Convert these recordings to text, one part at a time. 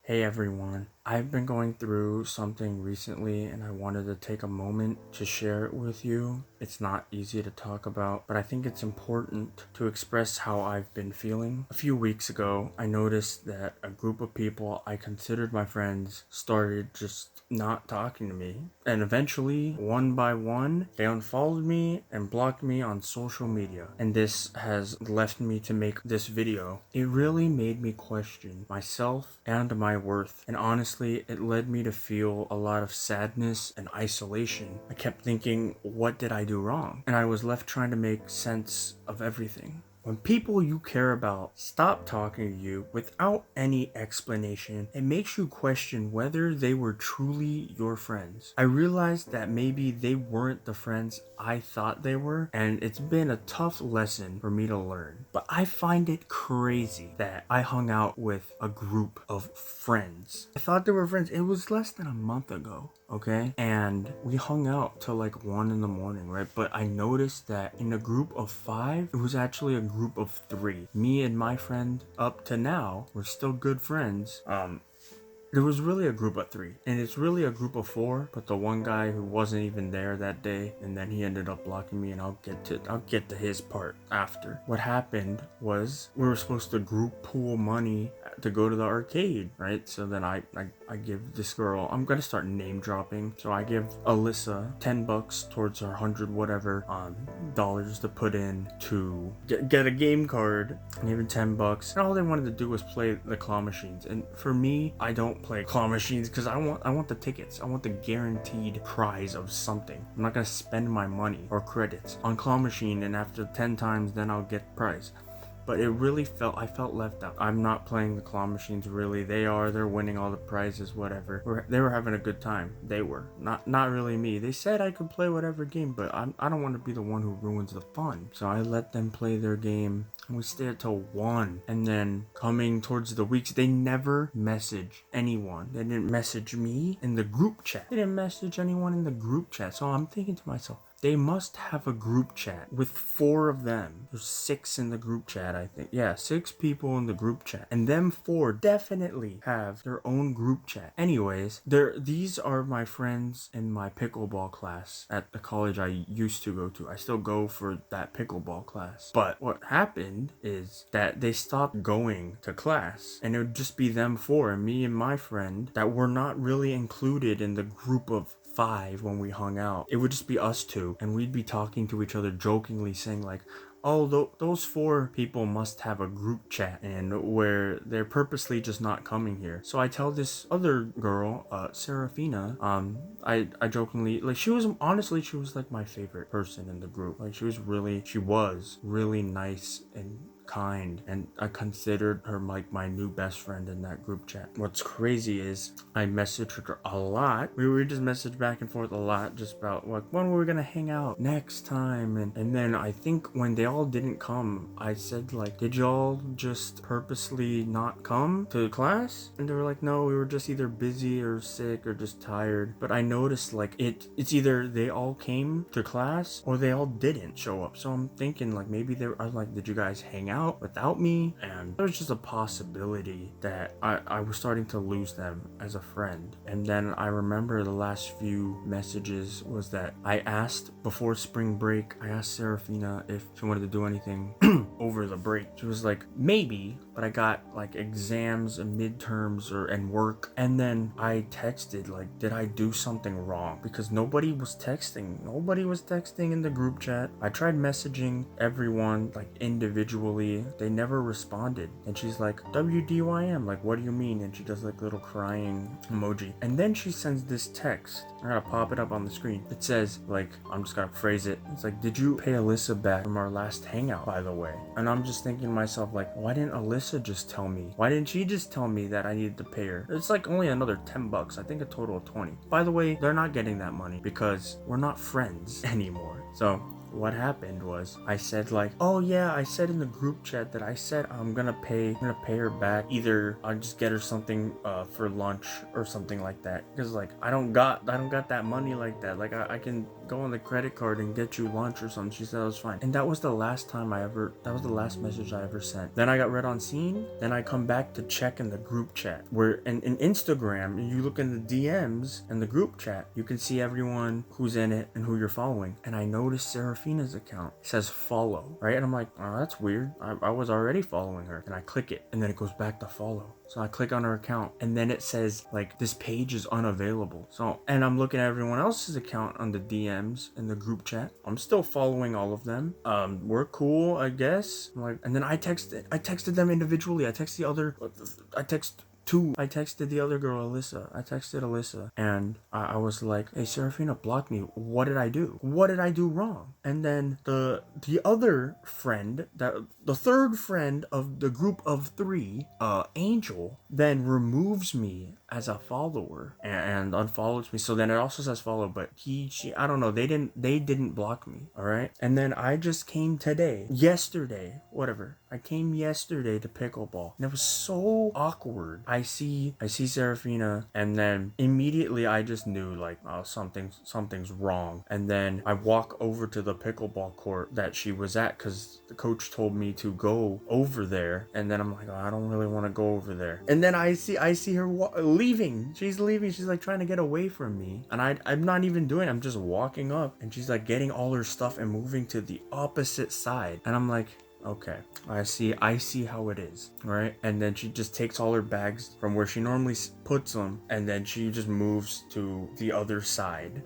Hey everyone, I've been going through something recently and I wanted to take a moment to share it with you. It's not easy to talk about, but I think it's important to express how I've been feeling. A few weeks ago, I noticed that a group of people I considered my friends started just not talking to me. And eventually, one by one, they unfollowed me and blocked me on social media. And this has left me to make this video. It really made me question myself and my worth. And honestly, it led me to feel a lot of sadness and isolation. I kept thinking, what did I do wrong? And I was left trying to make sense of everything. When people you care about stop talking to you without any explanation, it makes you question whether they were truly your friends. I realized that maybe they weren't the friends I thought they were, and it's been a tough lesson for me to learn. But I find it crazy that I hung out with a group of friends. I thought they were friends. It was less than a month ago, okay? And we hung out till like 1 in the morning, right? But I noticed that in a group of 5, it was actually a group of 3. Me and my friend up to now, we're still good friends. There was really a group of 3, and it's really a group of 4, but the one guy who wasn't even there that day, and then he ended up blocking me, and I'll get to his part after. What happened was we were supposed to group pool money to go to the arcade, right? So then I give this girl, I'm gonna start name dropping. So I give Alyssa $10 towards her 100 whatever dollars to put in to get a game card. I gave her $10, and all they wanted to do was play the claw machines. And for me, I don't play claw machines because I want the tickets. I want the guaranteed prize of something. I'm not gonna spend my money or credits on claw machine, and after 10 times, then I'll get prize. But I felt left out. I'm not playing the claw machines really. They're winning all the prizes, whatever. They were having a good time. They were. Not really me. They said I could play whatever game, but I don't want to be the one who ruins the fun. So I let them play their game. And we stayed till 1. And then coming towards the weeks, they never message anyone. They didn't message me in the group chat. They didn't message anyone in the group chat. So I'm thinking to myself, they must have a group chat with 4 of them. There's 6 in the group chat, I think. Yeah, 6 people in the group chat. And them 4 definitely have their own group chat. Anyways, these are my friends in my pickleball class at the college I used to go to. I still go for that pickleball class. But what happened is that they stopped going to class. And it would just be them 4, and me and my friend, that were not really included in the group of 5 when we hung out. It would just be us 2, and we'd be talking to each other jokingly saying like, oh, those 4 people must have a group chat and where they're purposely just not coming here. So I tell this other girl, Serafina, I jokingly, like, she was like my favorite person in the group. Like, she was really nice and kind, and I considered her like my new best friend in that group chat. What's crazy is I messaged her a lot. We just messaged back and forth a lot, just about like, when were we gonna hang out next time, and then I think when they all didn't come, I said like, did y'all just purposely not come to class? And they were like, no, we were just either busy or sick or just tired. But I noticed like it's either they all came to class or they all didn't show up. So I'm thinking like, maybe I was like, did you guys hang out without me? And there was just a possibility that I was starting to lose them as a friend. And then I remember the last few messages was that I asked before spring break, I asked Serafina if she wanted to do anything over the break. She was like, maybe, but I got like exams and midterms and work. And then I texted like, did I do something wrong? Because nobody was texting in the group chat. I tried messaging everyone like individually. They never responded. And she's like, WDYM, like, what do you mean? And she does like little crying emoji. And then she sends this text. I gotta pop it up on the screen. It says like, I'm just gonna phrase it. It's like, did you pay Alyssa back from our last hangout, by the way? And I'm just thinking to myself like, why didn't Alyssa just tell me? Why didn't she just tell me that I needed to pay her? It's like only another $10. I think a total of 20. By the way, they're not getting that money because we're not friends anymore. So what happened was I said like, oh yeah, I said in the group chat that I said I'm gonna pay her back. Either I'll just get her something for lunch or something like that. Because like I don't got that money like that. Like I can go on the credit card and get you lunch or something. She said it was fine. And that was the last message I ever sent. Then I got read on scene. Then I come back to check in the group chat. Where in Instagram, you look in the DMs and the group chat, you can see everyone who's in it and who you're following. And I noticed Serafina's account. It says follow, right? And I'm like, oh, that's weird. I was already following her. And I click it, and then it goes back to follow. So I click on her account, and then it says like this page is unavailable. So, and I'm looking at everyone else's account on the DMs in the group chat. I'm still following all of them. We're cool, I guess. I'm like, and then I texted them individually. I texted the other girl, Alyssa. I texted Alyssa, and I was like, hey, Serafina blocked me. What did I do? What did I do wrong? And then the other friend, the third friend of the group of three, Angel, then removes me as a follower and unfollows me. So then it also says follow, but she, I don't know. They didn't block me. All right. And then I just came yesterday, whatever. I came yesterday to pickleball, and it was so awkward. I see Serafina, and then immediately I just knew like, oh, something's wrong. And then I walk over to the pickleball court that she was at, because the coach told me to go over there. And then I'm like, oh, I don't really want to go over there. And then I see her leaving. She's leaving. She's like trying to get away from me, and I'm not even doing it. I'm just walking up, and she's like getting all her stuff and moving to the opposite side. And I'm like, okay, I see how it is, right? And then she just takes all her bags from where she normally puts them, and then she just moves to the other side.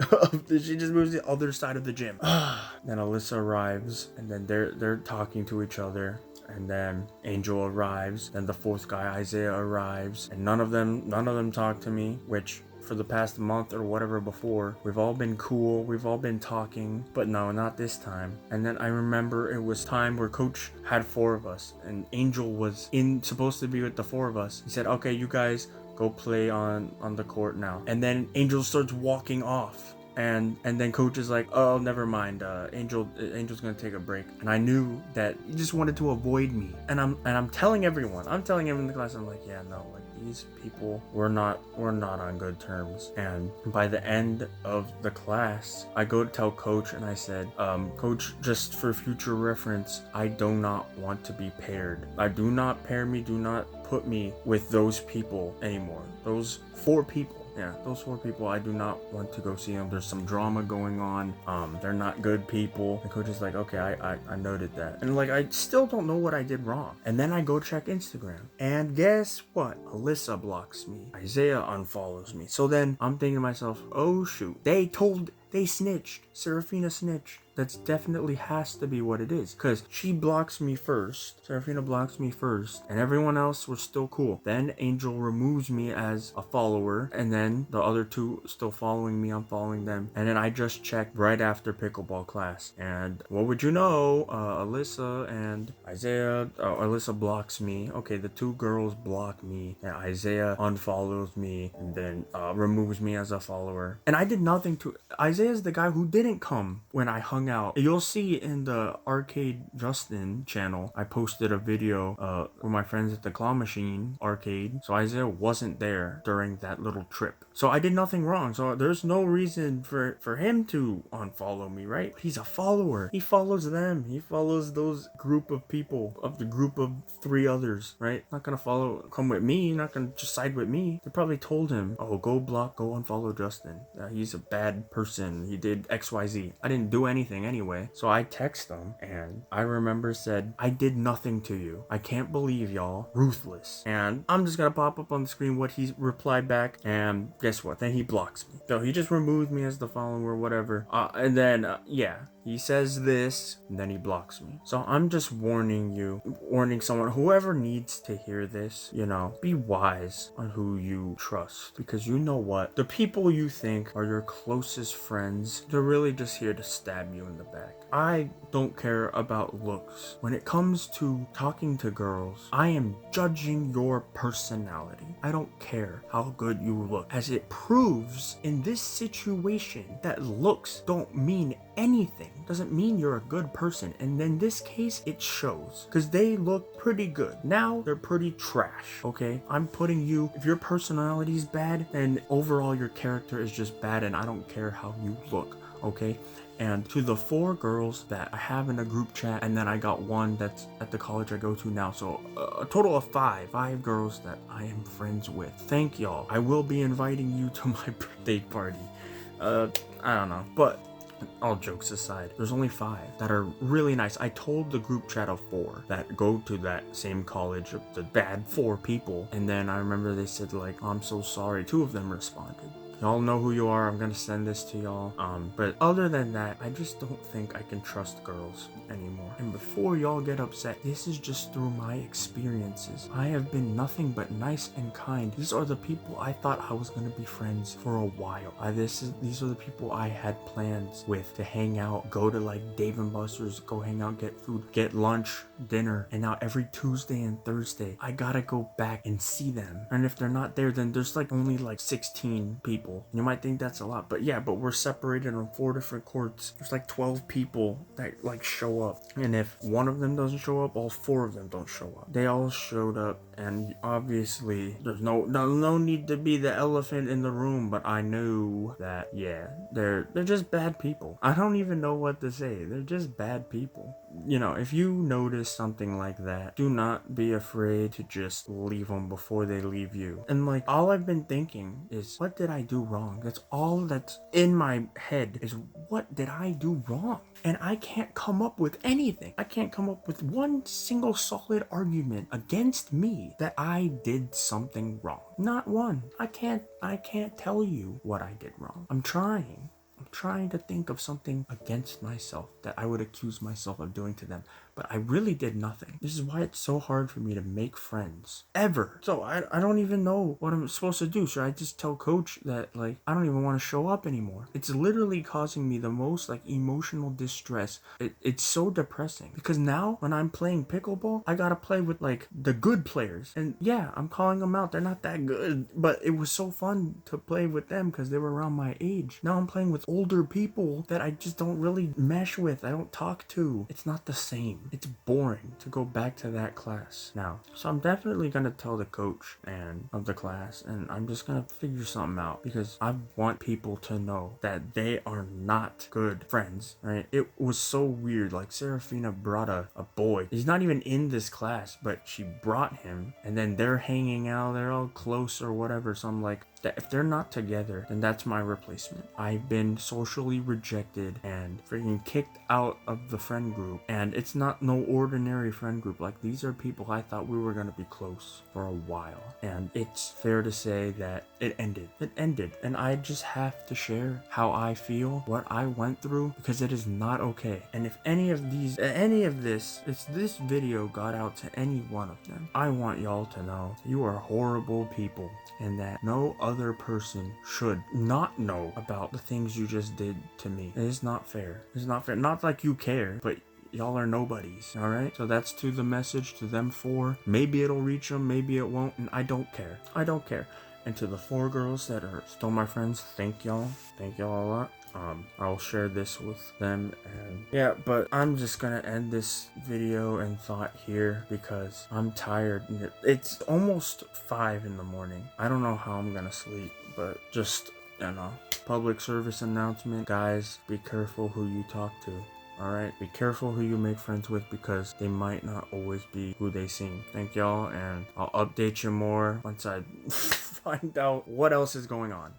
She just moves to the other side of the gym. Then Alyssa arrives, and then they're talking to each other. And then Angel arrives, then the fourth guy, Isaiah, arrives, and none of them talk to me, which for the past month or whatever before, we've all been cool, we've all been talking, but no, not this time. And then I remember it was time where coach had 4 of us, and Angel was supposed to be with the 4 of us. He said, okay, you guys go play on the court now. And then Angel starts walking off. And then coach is like, oh, never mind, Angel's gonna take a break. And I knew that he just wanted to avoid me. And I'm telling everyone in the class, I'm like, yeah, no, like these people, we're not on good terms. And by the end of the class, I go to tell coach, and I said, coach, just for future reference, I do not want to be paired. Do not pair me, do not put me with those people anymore. Those 4 people. Yeah, those 4 people, I do not want to go see them. There's some drama going on. They're not good people. The coach is like, okay, I noted that. And like, I still don't know what I did wrong. And then I go check Instagram. And guess what? Alyssa blocks me. Isaiah unfollows me. So then I'm thinking to myself, oh shoot. They snitched. Serafina snitched. That's definitely has to be what it is. Because she blocks me first. Serafina blocks me first. And everyone else was still cool. Then Angel removes me as a follower. And then the other 2 still following me. I'm following them. And then I just checked right after pickleball class. And what would you know? Alyssa and Isaiah. Alyssa blocks me. Okay, the 2 girls block me. And Isaiah unfollows me. And then removes me as a follower. And I did nothing to... Isaiah's the guy who didn't come when I hung out. You'll see in the Arcade Justin channel, I posted a video with my friends at the Claw Machine arcade. So Isaiah wasn't there during that little trip. So I did nothing wrong. So there's no reason for him to unfollow me, right? He's a follower. He follows them. He follows those group of people, of the group of 3 others, right? Not gonna come with me. Not gonna just side with me. They probably told him, oh, go unfollow Justin. He's a bad person. He did XYZ. I didn't do anything anyway. So I text him, and I remember said, I did nothing to you. I can't believe y'all. Ruthless. And I'm just gonna pop up on the screen what he replied back, and guess what? Then he blocks me. So he just removed me as the follower, whatever. And then, yeah. He says this, and then he blocks me. So I'm just warning someone, whoever needs to hear this, be wise on who you trust. Because you know what? The people you think are your closest friends, they're really just here to stab you in the back. I don't care about looks. When it comes to talking to girls, I am judging your personality. I don't care how good you look, as it proves in this situation that looks don't mean anything doesn't mean you're a good person. And in this case, it shows, because they look pretty good. Now they're pretty trash, okay? I'm putting you, if your personality is bad, then overall your character is just bad, and I don't care how you look, okay? And to the 4 girls that I have in a group chat, and then I got one that's at the college I go to now, so a total of 5 girls that I am friends with. Thank y'all. I will be inviting you to my birthday party. I don't know, but all jokes aside, there's only 5 that are really nice. I told the group chat of 4 that go to that same college of the bad 4 people, and then I remember they said like, "I'm so sorry." 2 of them responded. Y'all know who you are. I'm gonna send this to y'all. But other than that, I just don't think I can trust girls anymore. And before y'all get upset, this is just through my experiences. I have been nothing but nice and kind. These are the people I thought I was gonna be friends for a while. These are the people I had plans with to hang out, go to like Dave and Buster's, go hang out, get food, get lunch, dinner. And now every Tuesday and Thursday, I gotta go back and see them. And if they're not there, then there's like only like 16 people. You might think that's a lot, but yeah, but we're separated on 4 different courts. There's like 12 people that like show up, and if one of them doesn't show up, all 4 of them don't show up. They all showed up, and obviously there's no need to be the elephant in the room, but I knew that, yeah, they're just bad people. I don't even know what to say. They're just bad people. You know, if you notice something like that, do not be afraid to just leave them before they leave you. And like, all I've been thinking is, what did I do wrong? That's all that's in my head, is what did I do wrong? And I can't come up with anything. I can't come up with one single solid argument against me that I did something wrong. Not one. I can't tell you what I did wrong. I'm trying to think of something against myself that I would accuse myself of doing to them, but I really did nothing. This is why it's so hard for me to make friends, ever. So I don't even know what I'm supposed to do. Should I just tell coach that like I don't even want to show up anymore? It's literally causing me the most like emotional distress. It's so depressing, because now when I'm playing pickleball, I gotta play with like the good players, and yeah, I'm calling them out, they're not that good, but it was so fun to play with them because they were around my age. Now I'm playing with older people that I just don't really mesh with, I don't talk to. It's not the same. It's boring to go back to that class now. So I'm definitely gonna tell the coach and of the class, and I'm just gonna figure something out, because I want people to know that they are not good friends, right? It was so weird. Like, Serafina brought a boy. He's not even in this class, but she brought him, and then they're hanging out, they're all close or whatever. So I'm like, that if they're not together, then that's my replacement. I've been socially rejected and freaking kicked out of the friend group, and it's not no ordinary friend group. Like, these are people I thought we were gonna be close for a while, and it's fair to say that it ended, and I just have to share how I feel, what I went through, because it is not okay. And if any of this video got out to any one of them, I want y'all to know you are horrible people, and that no other person should not know about the things you just did to me. It is not fair. It's not fair. Not like you care, but y'all are nobodies, all right? So that's to the message to them 4. Maybe it'll reach them, maybe it won't, and I don't care. And to the 4 girls that are still my friends, thank y'all a lot. I'll share this with them, and yeah, but I'm just gonna end this video and thought here because I'm tired. It's almost 5 in the morning. I don't know how I'm gonna sleep, but just, you know, public service announcement, guys, be careful who you talk to. Alright, be careful who you make friends with, because they might not always be who they seem. Thank y'all, and I'll update you more once I find out what else is going on.